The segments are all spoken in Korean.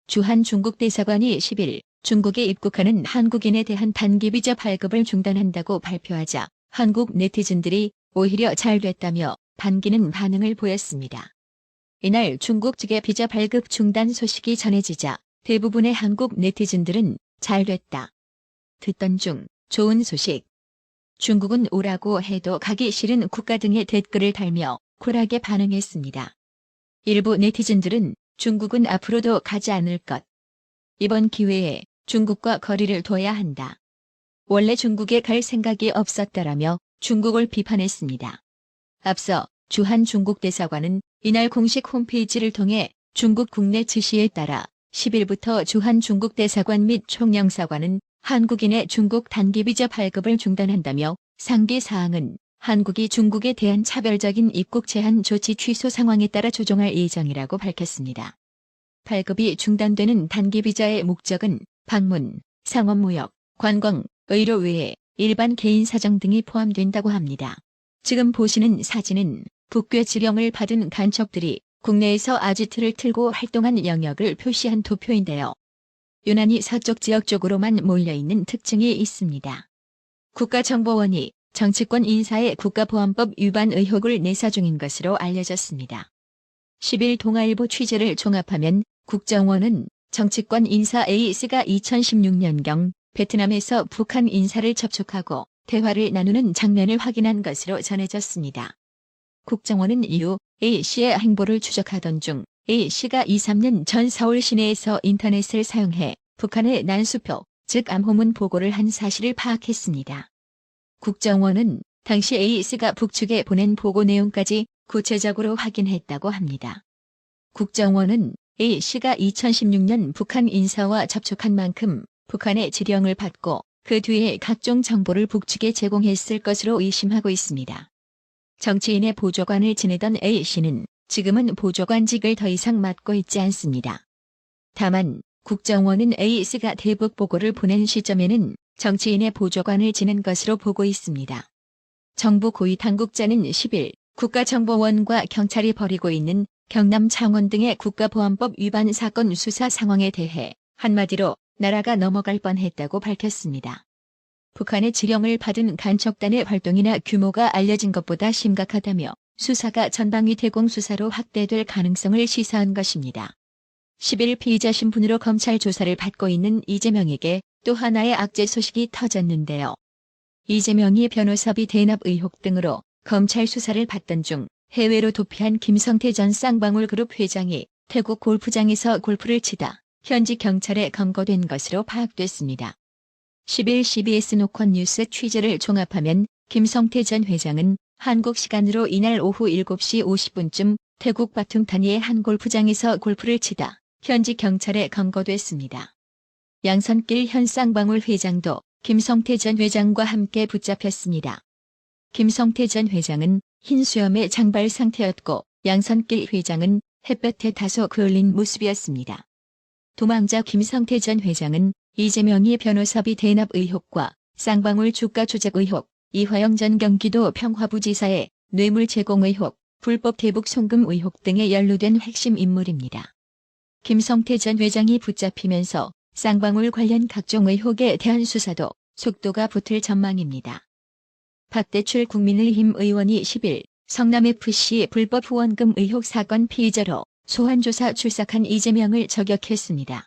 주한 중국 대사관이 10일 중국에 입국하는 한국인에 대한 단기 비자 발급을 중단한다고 발표하자 한국 네티즌들이 오히려 잘 됐다며 반기는 반응을 보였습니다. 이날 중국 측의 비자 발급 중단 소식이 전해지자 대부분의 한국 네티즌들은 잘 됐다. 듣던 중 좋은 소식. 중국은 오라고 해도 가기 싫은 국가 등의 댓글을 달며 쿨하게 반응했습니다. 일부 네티즌들은 중국은 앞으로도 가지 않을 것. 이번 기회에 중국과 거리를 둬야 한다. 원래 중국에 갈 생각이 없었다라며 중국을 비판했습니다. 앞서 주한 중국 대사관은 이날 공식 홈페이지를 통해 중국 국내 지시에 따라 10일부터 주한 중국 대사관 및 총영사관은 한국인의 중국 단기 비자 발급을 중단한다며 상기 사항은 한국이 중국에 대한 차별적인 입국 제한 조치 취소 상황에 따라 조정할 예정이라고 밝혔습니다. 발급이 중단되는 단기 비자의 목적은 방문, 상업무역, 관광, 의료 외에 일반 개인 사정 등이 포함된다고 합니다. 지금 보시는 사진은 북괴 지령을 받은 간첩들이 국내에서 아지트를 틀고 활동한 영역을 표시한 도표인데요. 유난히 서쪽 지역 쪽으로만 몰려있는 특징이 있습니다. 국가정보원이 정치권 인사의 국가보안법 위반 의혹을 내사 중인 것으로 알려졌습니다. 10일 동아일보 취재를 종합하면 국정원은 정치권 인사 A씨가 2016년경 베트남에서 북한 인사를 접촉하고 대화를 나누는 장면을 확인한 것으로 전해졌습니다. 국정원은 이후 A씨의 행보를 추적하던 중 A씨가 2~3년 전 서울 시내에서 인터넷을 사용해 북한의 난수표, 즉 암호문 보고를 한 사실을 파악했습니다. 국정원은 당시 A씨가 북측에 보낸 보고 내용까지 구체적으로 확인했다고 합니다. 국정원은 A씨가 2016년 북한 인사와 접촉한 만큼 북한의 지령을 받고 그 뒤에 각종 정보를 북측에 제공했을 것으로 의심하고 있습니다. 정치인의 보좌관을 지내던 A씨는 지금은 보좌관직을 더 이상 맡고 있지 않습니다. 다만 국정원은 A씨가 대북 보고를 보낸 시점에는 정치인의 보좌관을 지낸 것으로 보고 있습니다. 정부 고위 당국자는 10일 국가정보원과 경찰이 벌이고 있는 경남 창원 등의 국가보안법 위반 사건 수사 상황에 대해 한마디로 나라가 넘어갈 뻔했다고 밝혔습니다. 북한의 지령을 받은 간첩단의 활동이나 규모가 알려진 것보다 심각하다며 수사가 전방위 대공 수사로 확대될 가능성을 시사한 것입니다. 10일 피의자 신분으로 검찰 조사를 받고 있는 이재명에게 또 하나의 악재 소식이 터졌는데요. 이재명이 변호사비 대납 의혹 등으로 검찰 수사를 받던 중 해외로 도피한 김성태 전 쌍방울그룹 회장이 태국 골프장에서 골프를 치다 현지 경찰에 검거된 것으로 파악됐습니다. 10일 CBS 노컷 뉴스 취재를 종합하면 김성태 전 회장은 한국 시간으로 이날 오후 7시 50분쯤 태국 바퉁타니의 한 골프장에서 골프를 치다 현지 경찰에 검거됐습니다. 양선길 현 쌍방울 회장도 김성태 전 회장과 함께 붙잡혔습니다. 김성태 전 회장은 흰 수염의 장발 상태였고 양선길 회장은 햇볕에 다소 그을린 모습이었습니다. 도망자 김성태 전 회장은 이재명이 변호사비 대납 의혹과 쌍방울 주가 조작 의혹, 이화영 전 경기도 평화부지사의 뇌물 제공 의혹, 불법 대북 송금 의혹 등에 연루된 핵심 인물입니다. 김성태 전 회장이 붙잡히면서 쌍방울 관련 각종 의혹에 대한 수사도 속도가 붙을 전망입니다. 박대출 국민의힘 의원이 10일 성남FC 불법 후원금 의혹 사건 피의자로 소환조사 출석한 이재명을 저격했습니다.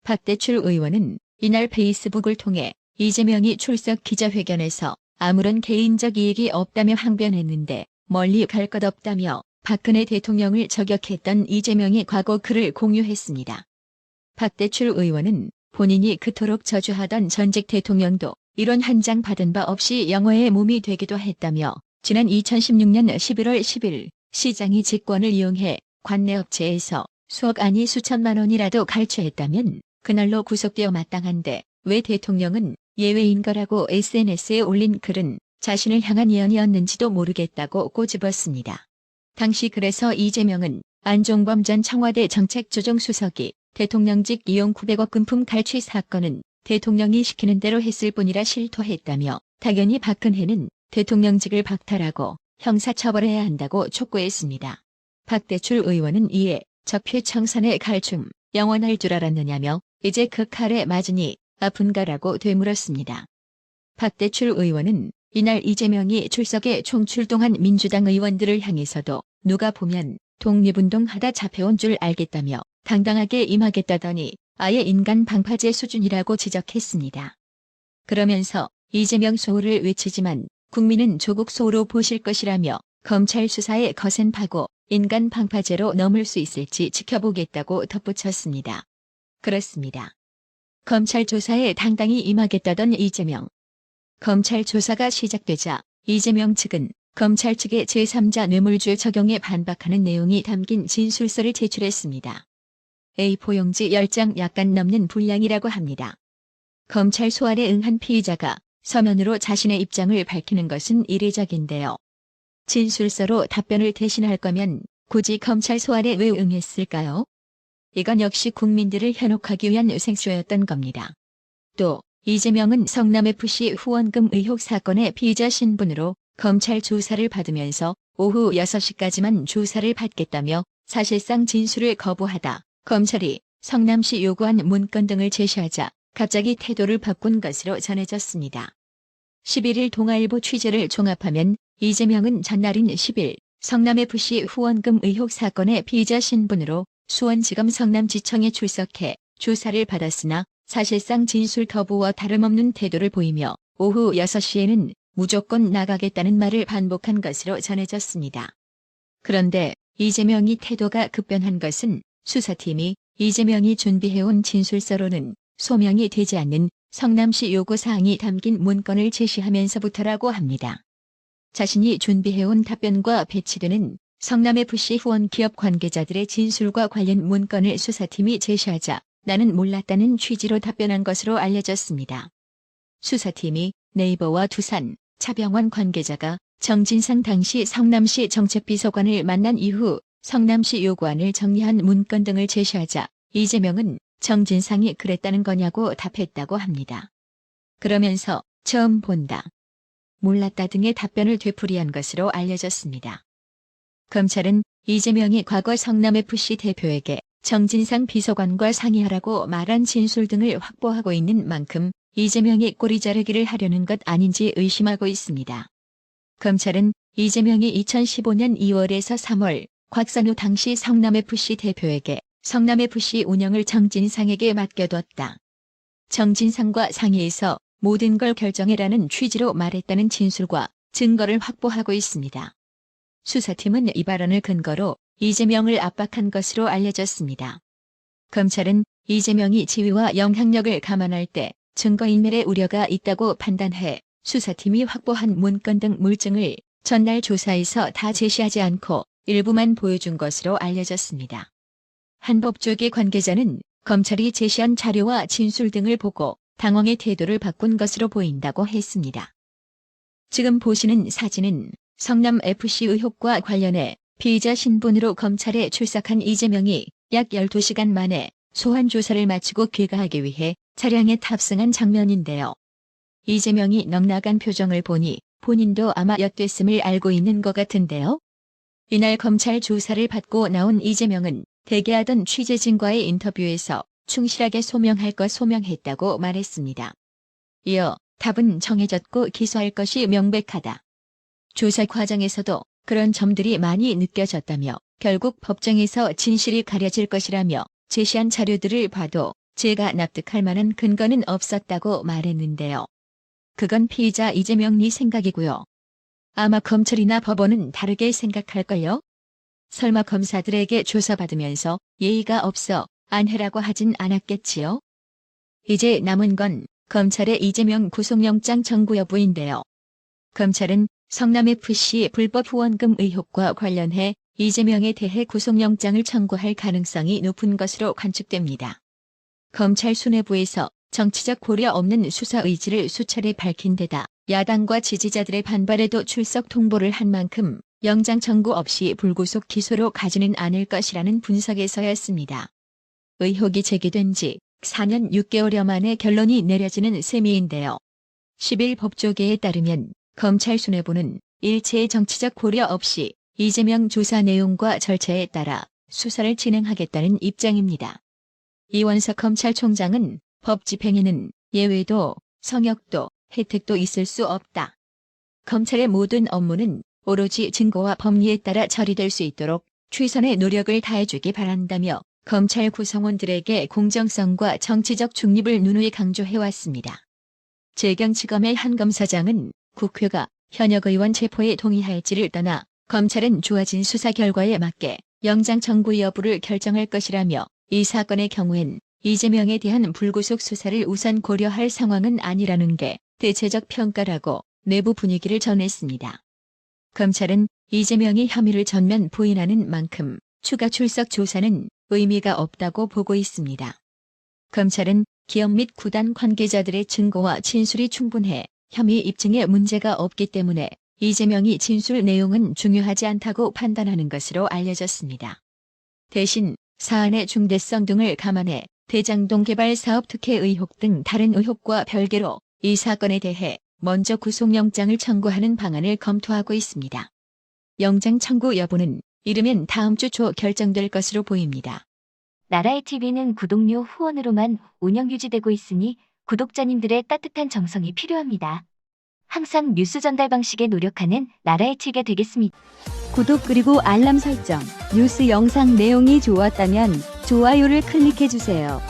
박대출 의원은 이날 페이스북을 통해 이재명이 출석 기자회견에서 아무런 개인적 이익이 없다며 항변했는데 멀리 갈 것 없다며 박근혜 대통령을 저격했던 이재명이 과거 글을 공유했습니다. 박대출 의원은 본인이 그토록 저주하던 전직 대통령도 이론 한 장 받은 바 없이 영어의 몸이 되기도 했다며 지난 2016년 11월 10일 시장이 직권을 이용해 관내업체에서 수억 아니 수천만 원이라도 갈취했다면 그날로 구속되어 마땅한데 왜 대통령은 예외인 거라고 SNS에 올린 글은 자신을 향한 예언이었는지도 모르겠다고 꼬집었습니다. 당시 그래서 이재명은 안종범 전 청와대 정책조정수석이 대통령직 이용 900억 금품 갈취 사건은 대통령이 시키는 대로 했을 뿐이라 실토했다며 당연히 박근혜는 대통령직을 박탈하고 형사처벌해야 한다고 촉구했습니다. 박대출 의원은 이에 적폐청산의 칼춤 영원할 줄 알았느냐며 이제 그 칼에 맞으니 아픈가라고 되물었습니다. 박대출 의원은 이날 이재명이 출석에 총출동한 민주당 의원들을 향해서도 누가 보면 독립운동하다 잡혀온 줄 알겠다며 당당하게 임하겠다더니 아예 인간 방파제 수준이라고 지적했습니다. 그러면서 이재명 소호를 외치지만 국민은 조국 소호로 보실 것이라며 검찰 수사의 거센 파고 인간 방파제로 넘을 수 있을지 지켜보겠다고 덧붙였습니다. 그렇습니다. 검찰 조사에 당당히 임하겠다던 이재명. 검찰 조사가 시작되자 이재명 측은 검찰 측의 제3자 뇌물죄 적용에 반박하는 내용이 담긴 진술서를 제출했습니다. A4 용지 10장 약간 넘는 분량이라고 합니다. 검찰 소환에 응한 피의자가 서면으로 자신의 입장을 밝히는 것은 이례적인데요. 진술서로 답변을 대신할 거면 굳이 검찰 소환에 왜 응했을까요? 이건 역시 국민들을 현혹하기 위한 생쇼였던 겁니다. 또 이재명은 성남FC 후원금 의혹 사건의 피의자 신분으로 검찰 조사를 받으면서 오후 6시까지만 조사를 받겠다며 사실상 진술을 거부하다 검찰이 성남시 요구한 문건 등을 제시하자 갑자기 태도를 바꾼 것으로 전해졌습니다. 11일 동아일보 취재를 종합하면 이재명은 전날인 10일 성남FC 후원금 의혹 사건의 피의자 신분으로 수원지검 성남지청에 출석해 조사를 받았으나 사실상 진술 거부와 다름없는 태도를 보이며 오후 6시에는 무조건 나가겠다는 말을 반복한 것으로 전해졌습니다. 그런데 이재명이 태도가 급변한 것은 수사팀이 이재명이 준비해온 진술서로는 소명이 되지 않는 성남시 요구사항이 담긴 문건을 제시하면서부터라고 합니다. 자신이 준비해온 답변과 배치되는 성남FC 후원 기업 관계자들의 진술과 관련 문건을 수사팀이 제시하자 나는 몰랐다는 취지로 답변한 것으로 알려졌습니다. 수사팀이 네이버와 두산, 차병원 관계자가 정진상 당시 성남시 정책비서관을 만난 이후 성남시 요구안을 정리한 문건 등을 제시하자 이재명은 정진상이 그랬다는 거냐고 답했다고 합니다. 그러면서 처음 본다, 몰랐다 등의 답변을 되풀이한 것으로 알려졌습니다. 검찰은 이재명이 과거 성남FC 대표에게 정진상 비서관과 상의하라고 말한 진술 등을 확보하고 있는 만큼 이재명이 꼬리 자르기를 하려는 것 아닌지 의심하고 있습니다. 검찰은 이재명이 2015년 2월에서 3월 곽선우 당시 성남FC 대표에게 성남FC 운영을 정진상에게 맡겨뒀다, 정진상과 상의해서 모든 걸 결정해라는 취지로 말했다는 진술과 증거를 확보하고 있습니다. 수사팀은 이 발언을 근거로 이재명을 압박한 것으로 알려졌습니다. 검찰은 이재명이 지위와 영향력을 감안할 때 증거인멸의 우려가 있다고 판단해 수사팀이 확보한 문건 등 물증을 전날 조사에서 다 제시하지 않고 일부만 보여준 것으로 알려졌습니다. 한 법조계 관계자는 검찰이 제시한 자료와 진술 등을 보고 당황의 태도를 바꾼 것으로 보인다고 했습니다. 지금 보시는 사진은 성남FC 의혹과 관련해 피의자 신분으로 검찰에 출석한 이재명이 약 12시간 만에 소환 조사를 마치고 귀가하기 위해 차량에 탑승한 장면인데요. 이재명이 넉나간 표정을 보니 본인도 아마 엿됐음을 알고 있는 것 같은데요. 이날 검찰 조사를 받고 나온 이재명은 대기하던 취재진과의 인터뷰에서 충실하게 소명할 것 소명했다고 말했습니다. 이어 답은 정해졌고 기소할 것이 명백하다, 조사 과정에서도 그런 점들이 많이 느껴졌다며 결국 법정에서 진실이 가려질 것이라며 제시한 자료들을 봐도 제가 납득할 만한 근거는 없었다고 말했는데요. 그건 피의자 이재명 네 생각이고요. 아마 검찰이나 법원은 다르게 생각할걸요? 설마 검사들에게 조사받으면서 예의가 없어 안 해라고 하진 않았겠지요? 이제 남은 건 검찰의 이재명 구속영장 청구 여부인데요. 검찰은 성남FC 불법 후원금 의혹과 관련해 이재명에 대해 구속영장을 청구할 가능성이 높은 것으로 관측됩니다. 검찰 수뇌부에서 정치적 고려 없는 수사 의지를 수차례 밝힌 데다 야당과 지지자들의 반발에도 출석 통보를 한 만큼 영장 청구 없이 불구속 기소로 가지는 않을 것이라는 분석에서였습니다. 의혹이 제기된 지 4년 6개월여 만에 결론이 내려지는 셈인데요. 10일 법조계에 따르면 검찰 수뇌부는 일체의 정치적 고려 없이 이재명 조사 내용과 절차에 따라 수사를 진행하겠다는 입장입니다. 이원석 검찰총장은 법 집행에는 예외도 성역도 혜택도 있을 수 없다. 검찰의 모든 업무는 오로지 증거와 법리에 따라 처리될 수 있도록 최선의 노력을 다해주기 바란다며 검찰 구성원들에게 공정성과 정치적 중립을 누누이 강조해왔습니다. 재경지검의 한 검사장은 국회가 현역 의원 체포에 동의할지를 떠나 검찰은 주어진 수사 결과에 맞게 영장 청구 여부를 결정할 것이라며 이 사건의 경우엔 이재명에 대한 불구속 수사를 우선 고려할 상황은 아니라는 게 대체적 평가라고 내부 분위기를 전했습니다. 검찰은 이재명이 혐의를 전면 부인하는 만큼 추가 출석 조사는 의미가 없다고 보고 있습니다. 검찰은 기업 및 구단 관계자들의 증거와 진술이 충분해 혐의 입증에 문제가 없기 때문에 이재명이 진술 내용은 중요하지 않다고 판단하는 것으로 알려졌습니다. 대신 사안의 중대성 등을 감안해 대장동 개발 사업 특혜 의혹 등 다른 의혹과 별개로 이 사건에 대해 먼저 구속영장을 청구하는 방안을 검토하고 있습니다. 영장 청구 여부는 이르면 다음 주 초 결정될 것으로 보입니다. 나라의 TV는 구독료 후원으로만 운영 유지되고 있으니 구독자님들의 따뜻한 정성이 필요합니다. 항상 뉴스 전달 방식에 노력하는 나라의 TV가 되겠습니다. 구독 그리고 알람 설정, 뉴스 영상 내용이 좋았다면 좋아요를 클릭해주세요.